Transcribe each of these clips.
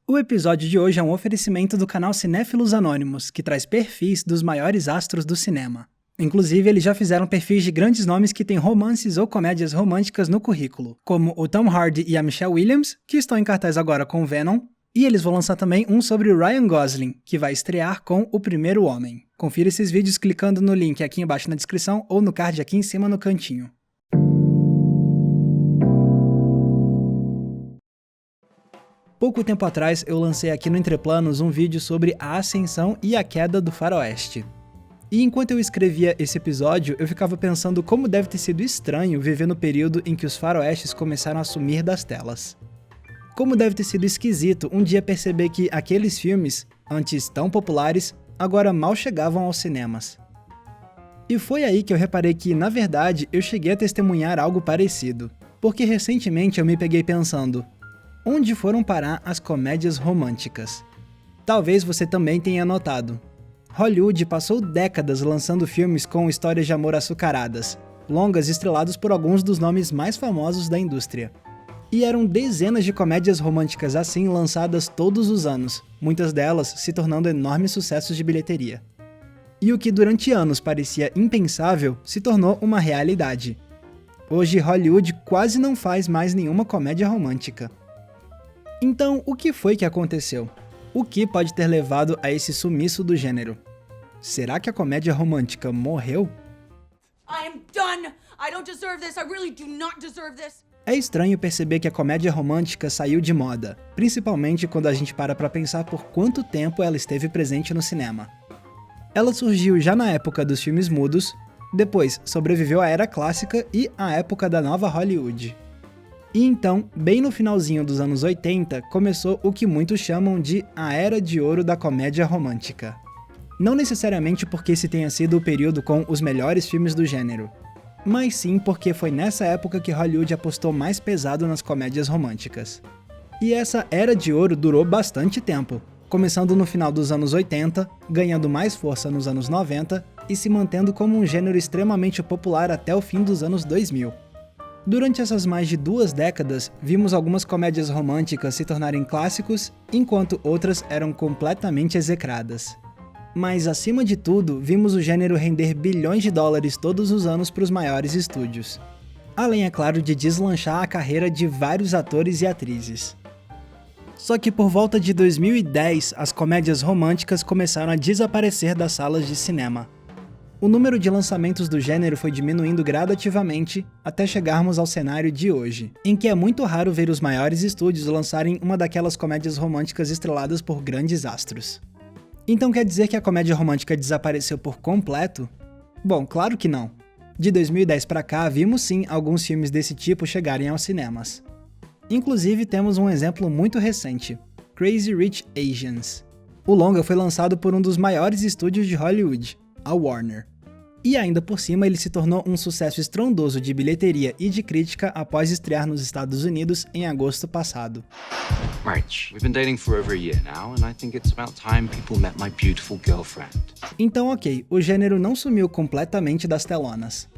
O episódio de hoje é um oferecimento do canal Cinéfilos Anônimos, que traz perfis dos maiores astros do cinema. Inclusive, eles já fizeram perfis de grandes nomes que têm romances ou comédias românticas no currículo, como o Tom Hardy e a Michelle Williams, que estão em cartaz agora com Venom, e eles vão lançar também um sobre o Ryan Gosling, que vai estrear com O Primeiro Homem. Confira esses vídeos clicando no link aqui embaixo na descrição ou no card aqui em cima no cantinho. Pouco tempo atrás eu lancei aqui no Entreplanos um vídeo sobre a ascensão e a queda do faroeste. E enquanto eu escrevia esse episódio, eu ficava pensando como deve ter sido estranho viver no período em que os faroestes começaram a sumir das telas. Como deve ter sido esquisito um dia perceber que aqueles filmes, antes tão populares, agora mal chegavam aos cinemas. E foi aí que eu reparei que, na verdade, eu cheguei a testemunhar algo parecido. Porque recentemente eu me peguei pensando: onde foram parar as comédias românticas? Talvez você também tenha notado. Hollywood passou décadas lançando filmes com histórias de amor açucaradas, longas estrelados por alguns dos nomes mais famosos da indústria. E eram dezenas de comédias românticas assim lançadas todos os anos, muitas delas se tornando enormes sucessos de bilheteria. E o que durante anos parecia impensável se tornou uma realidade. Hoje Hollywood quase não faz mais nenhuma comédia romântica. Então, o que foi que aconteceu? O que pode ter levado a esse sumiço do gênero? Será que a comédia romântica morreu? I am done. I don't deserve this. I really do not deserve this. É estranho perceber que a comédia romântica saiu de moda, principalmente quando a gente para pra pensar por quanto tempo ela esteve presente no cinema. Ela surgiu já na época dos filmes mudos, depois sobreviveu à era clássica e à época da nova Hollywood. E então, bem no finalzinho dos anos 80, começou o que muitos chamam de a Era de Ouro da Comédia Romântica. Não necessariamente porque esse tenha sido o período com os melhores filmes do gênero, mas sim porque foi nessa época que Hollywood apostou mais pesado nas comédias românticas. E essa Era de Ouro durou bastante tempo, começando no final dos anos 80, ganhando mais força nos anos 90 e se mantendo como um gênero extremamente popular até o fim dos anos 2000. Durante essas mais de 2 décadas, vimos algumas comédias românticas se tornarem clássicos, enquanto outras eram completamente execradas. Mas, acima de tudo, vimos o gênero render bilhões de dólares todos os anos para os maiores estúdios. Além, é claro, de deslanchar a carreira de vários atores e atrizes. Só que por volta de 2010, as comédias românticas começaram a desaparecer das salas de cinema. O número de lançamentos do gênero foi diminuindo gradativamente até chegarmos ao cenário de hoje, em que é muito raro ver os maiores estúdios lançarem uma daquelas comédias românticas estreladas por grandes astros. Então quer dizer que a comédia romântica desapareceu por completo? Bom, claro que não. De 2010 pra cá, vimos sim alguns filmes desse tipo chegarem aos cinemas. Inclusive temos um exemplo muito recente, Crazy Rich Asians. O longa foi lançado por um dos maiores estúdios de Hollywood, a Warner. E ainda por cima ele se tornou um sucesso estrondoso de bilheteria e de crítica após estrear nos Estados Unidos em agosto passado. March, we've been dating for over a year now, and I think it's about time people met my beautiful girlfriend. Então ok, o gênero não sumiu completamente das telonas.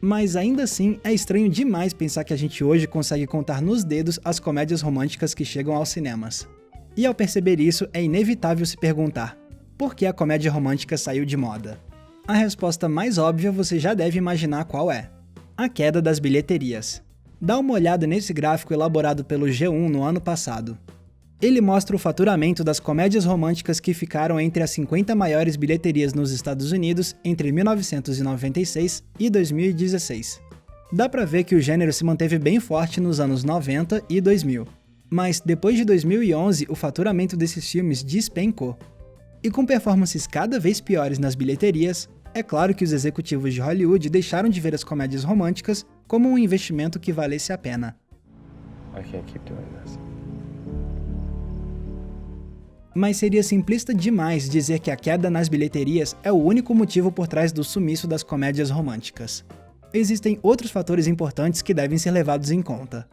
Mas ainda assim, é estranho demais pensar que a gente hoje consegue contar nos dedos as comédias românticas que chegam aos cinemas. E ao perceber isso, é inevitável se perguntar: por que a comédia romântica saiu de moda? A resposta mais óbvia você já deve imaginar qual é: a queda das bilheterias. Dá uma olhada nesse gráfico elaborado pelo G1 no ano passado. Ele mostra o faturamento das comédias românticas que ficaram entre as 50 maiores bilheterias nos Estados Unidos entre 1996 e 2016. Dá pra ver que o gênero se manteve bem forte nos anos 90 e 2000. Mas depois de 2011, o faturamento desses filmes despencou. E com performances cada vez piores nas bilheterias, é claro que os executivos de Hollywood deixaram de ver as comédias românticas como um investimento que valesse a pena. I can't keep doing this. Mas seria simplista demais dizer que a queda nas bilheterias é o único motivo por trás do sumiço das comédias românticas. Existem outros fatores importantes que devem ser levados em conta.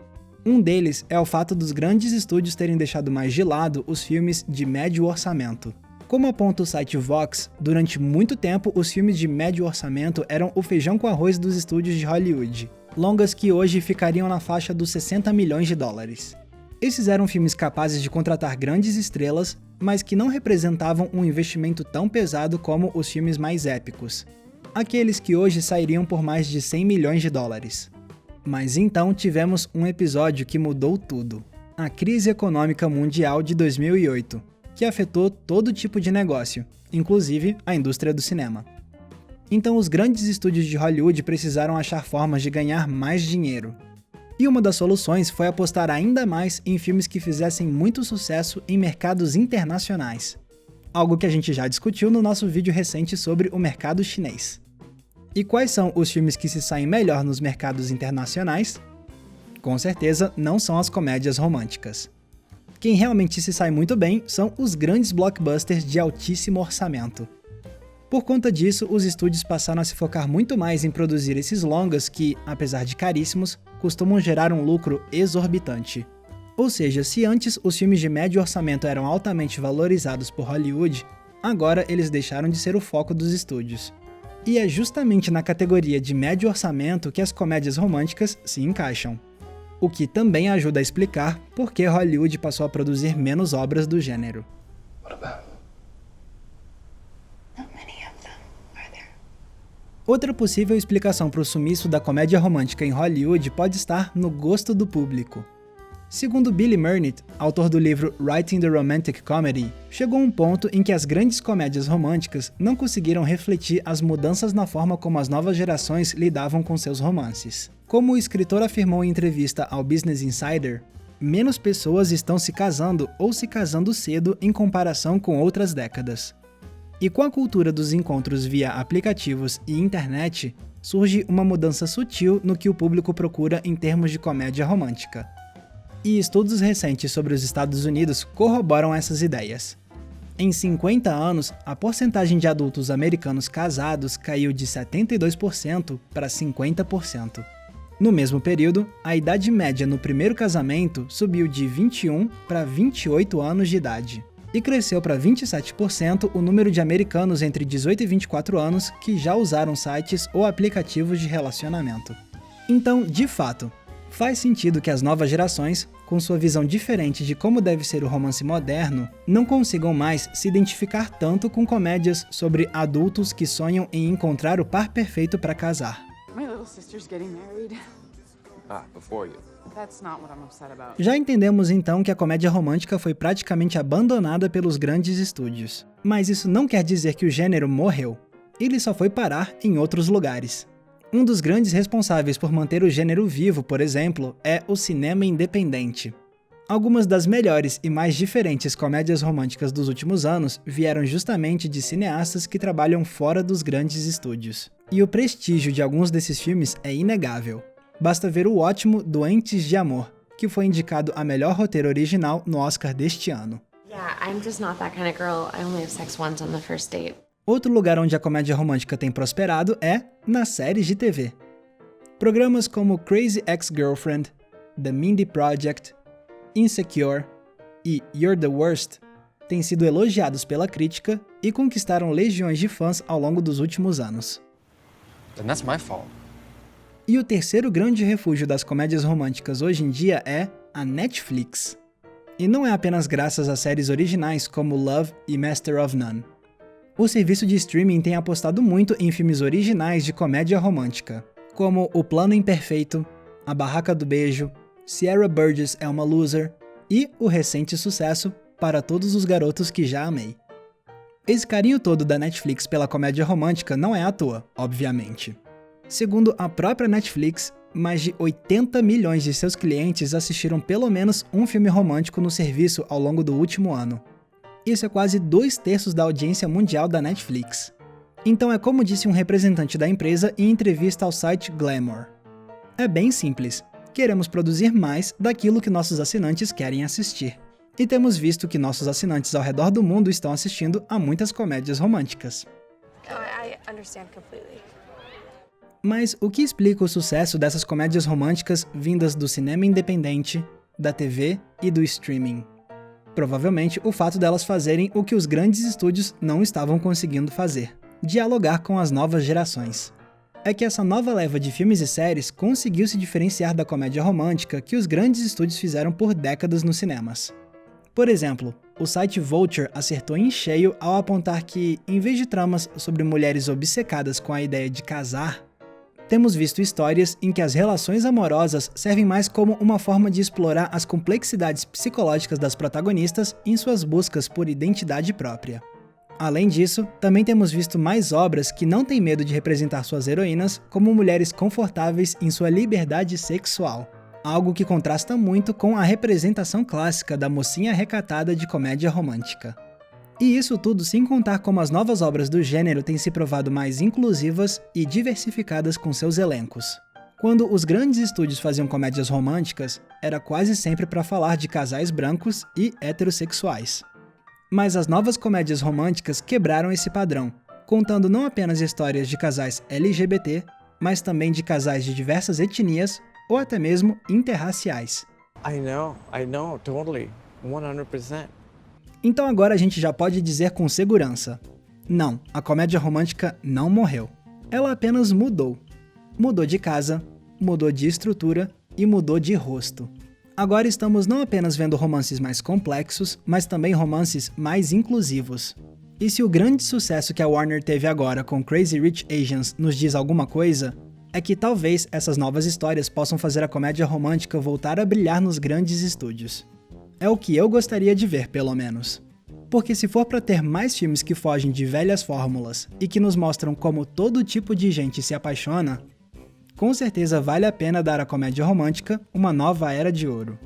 Um deles é o fato dos grandes estúdios terem deixado mais de lado os filmes de médio orçamento. Como aponta o site Vox, durante muito tempo os filmes de médio orçamento eram o feijão com arroz dos estúdios de Hollywood, longas que hoje ficariam na faixa dos 60 milhões de dólares. Esses eram filmes capazes de contratar grandes estrelas, mas que não representavam um investimento tão pesado como os filmes mais épicos. Aqueles que hoje sairiam por mais de 100 milhões de dólares. Mas então tivemos um episódio que mudou tudo. A crise econômica mundial de 2008, que afetou todo tipo de negócio, inclusive a indústria do cinema. Então os grandes estúdios de Hollywood precisaram achar formas de ganhar mais dinheiro. E uma das soluções foi apostar ainda mais em filmes que fizessem muito sucesso em mercados internacionais. Algo que a gente já discutiu no nosso vídeo recente sobre o mercado chinês. E quais são os filmes que se saem melhor nos mercados internacionais? Com certeza não são as comédias românticas. Quem realmente se sai muito bem são os grandes blockbusters de altíssimo orçamento. Por conta disso, os estúdios passaram a se focar muito mais em produzir esses longas que, apesar de caríssimos, costumam gerar um lucro exorbitante. Ou seja, se antes os filmes de médio orçamento eram altamente valorizados por Hollywood, agora eles deixaram de ser o foco dos estúdios. E é justamente na categoria de médio orçamento que as comédias românticas se encaixam. O que também ajuda a explicar por que Hollywood passou a produzir menos obras do gênero. Outra possível explicação para o sumiço da comédia romântica em Hollywood pode estar no gosto do público. Segundo Billy Murnit, autor do livro Writing the Romantic Comedy, chegou um ponto em que as grandes comédias românticas não conseguiram refletir as mudanças na forma como as novas gerações lidavam com seus romances. Como o escritor afirmou em entrevista ao Business Insider, menos pessoas estão se casando ou se casando cedo em comparação com outras décadas. E com a cultura dos encontros via aplicativos e internet, surge uma mudança sutil no que o público procura em termos de comédia romântica. E estudos recentes sobre os Estados Unidos corroboram essas ideias. Em 50 anos, a porcentagem de adultos americanos casados caiu de 72% para 50%. No mesmo período, a idade média no primeiro casamento subiu de 21 para 28 anos de idade. E cresceu para 27% o número de americanos entre 18 e 24 anos que já usaram sites ou aplicativos de relacionamento. Então, de fato, faz sentido que as novas gerações, com sua visão diferente de como deve ser o romance moderno, não consigam mais se identificar tanto com comédias sobre adultos que sonham em encontrar o par perfeito para casar. My little sister's getting married. Before you. That's not what I'm upset about. Já entendemos então que a comédia romântica foi praticamente abandonada pelos grandes estúdios. Mas isso não quer dizer que o gênero morreu. Ele só foi parar em outros lugares. Um dos grandes responsáveis por manter o gênero vivo, por exemplo, é o cinema independente. Algumas das melhores e mais diferentes comédias românticas dos últimos anos vieram justamente de cineastas que trabalham fora dos grandes estúdios. E o prestígio de alguns desses filmes é inegável. Basta ver o ótimo Doentes de Amor, que foi indicado a melhor roteiro original no Oscar deste ano. Yeah, I'm just not that kind of girl. I only have sex once on the first date. Outro lugar onde a comédia romântica tem prosperado é nas séries de TV. Programas como Crazy Ex-Girlfriend, The Mindy Project, Insecure e You're the Worst têm sido elogiados pela crítica e conquistaram legiões de fãs ao longo dos últimos anos. Then that's my fault. E o terceiro grande refúgio das comédias românticas hoje em dia é a Netflix. E não é apenas graças a séries originais como Love e Master of None. O serviço de streaming tem apostado muito em filmes originais de comédia romântica, como O Plano Imperfeito, A Barraca do Beijo, Sierra Burgess é uma Loser e o recente sucesso Para Todos os Garotos que Já Amei. Esse carinho todo da Netflix pela comédia romântica não é à toa, obviamente. Segundo a própria Netflix, mais de 80 milhões de seus clientes assistiram pelo menos um filme romântico no serviço ao longo do último ano. Isso é quase 2/3 da audiência mundial da Netflix. Então é como disse um representante da empresa em entrevista ao site Glamour. É bem simples, queremos produzir mais daquilo que nossos assinantes querem assistir. E temos visto que nossos assinantes ao redor do mundo estão assistindo a muitas comédias românticas. I understand completely. Mas o que explica o sucesso dessas comédias românticas vindas do cinema independente, da TV e do streaming? Provavelmente o fato delas fazerem o que os grandes estúdios não estavam conseguindo fazer: dialogar com as novas gerações. é que essa nova leva de filmes e séries conseguiu se diferenciar da comédia romântica que os grandes estúdios fizeram por décadas nos cinemas. Por exemplo, o site Vulture acertou em cheio ao apontar que, em vez de tramas sobre mulheres obcecadas com a ideia de casar, temos visto histórias em que as relações amorosas servem mais como uma forma de explorar as complexidades psicológicas das protagonistas em suas buscas por identidade própria. Além disso, também temos visto mais obras que não têm medo de representar suas heroínas como mulheres confortáveis em sua liberdade sexual, algo que contrasta muito com a representação clássica da mocinha recatada de comédia romântica. E isso tudo sem contar como as novas obras do gênero têm se provado mais inclusivas e diversificadas com seus elencos. Quando os grandes estúdios faziam comédias românticas, era quase sempre para falar de casais brancos e heterossexuais. Mas as novas comédias românticas quebraram esse padrão, contando não apenas histórias de casais LGBT, mas também de casais de diversas etnias ou até mesmo interraciais. I know, totally, 100%. Então agora a gente já pode dizer com segurança: não, a comédia romântica não morreu. Ela apenas mudou. Mudou de casa, mudou de estrutura e mudou de rosto. Agora estamos não apenas vendo romances mais complexos, mas também romances mais inclusivos. E se o grande sucesso que a Warner teve agora com Crazy Rich Asians nos diz alguma coisa, é que talvez essas novas histórias possam fazer a comédia romântica voltar a brilhar nos grandes estúdios. É o que eu gostaria de ver, pelo menos. Porque se for para ter mais filmes que fogem de velhas fórmulas e que nos mostram como todo tipo de gente se apaixona, com certeza vale a pena dar à comédia romântica uma nova era de ouro.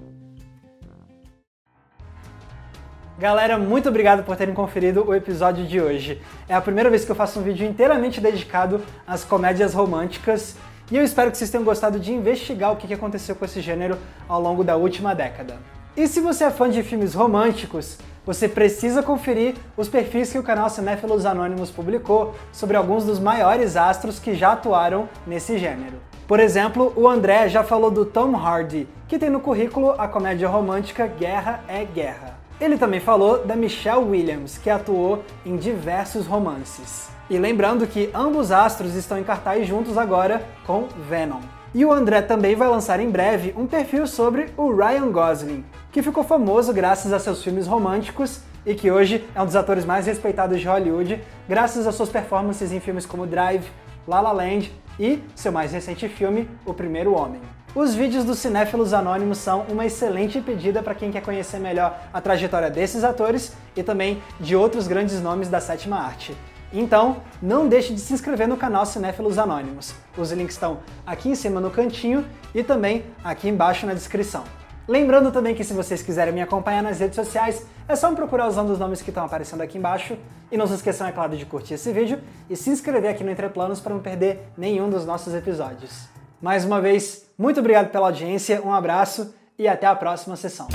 Galera, muito obrigado por terem conferido o episódio de hoje. É a primeira vez que eu faço um vídeo inteiramente dedicado às comédias românticas e eu espero que vocês tenham gostado de investigar o que aconteceu com esse gênero ao longo da última década. E se você é fã de filmes românticos, você precisa conferir os perfis que o canal Cinéfilos Anônimos publicou sobre alguns dos maiores astros que já atuaram nesse gênero. Por exemplo, o André já falou do Tom Hardy, que tem no currículo a comédia romântica Guerra é Guerra. Ele também falou da Michelle Williams, que atuou em diversos romances. E lembrando que ambos astros estão em cartaz juntos agora com Venom. E o André também vai lançar em breve um perfil sobre o Ryan Gosling, que ficou famoso graças a seus filmes românticos e que hoje é um dos atores mais respeitados de Hollywood, graças às suas performances em filmes como Drive, La La Land e seu mais recente filme, O Primeiro Homem. Os vídeos dos Cinéfilos Anônimos são uma excelente pedida para quem quer conhecer melhor a trajetória desses atores e também de outros grandes nomes da sétima arte. Então, não deixe de se inscrever no canal Cinéfilos Anônimos. Os links estão aqui em cima no cantinho e também aqui embaixo na descrição. Lembrando também que se vocês quiserem me acompanhar nas redes sociais, é só me procurar usando os nomes que estão aparecendo aqui embaixo. E não se esqueçam, é claro, de curtir esse vídeo e se inscrever aqui no Entre Planos para não perder nenhum dos nossos episódios. Mais uma vez, muito obrigado pela audiência, um abraço e até a próxima sessão.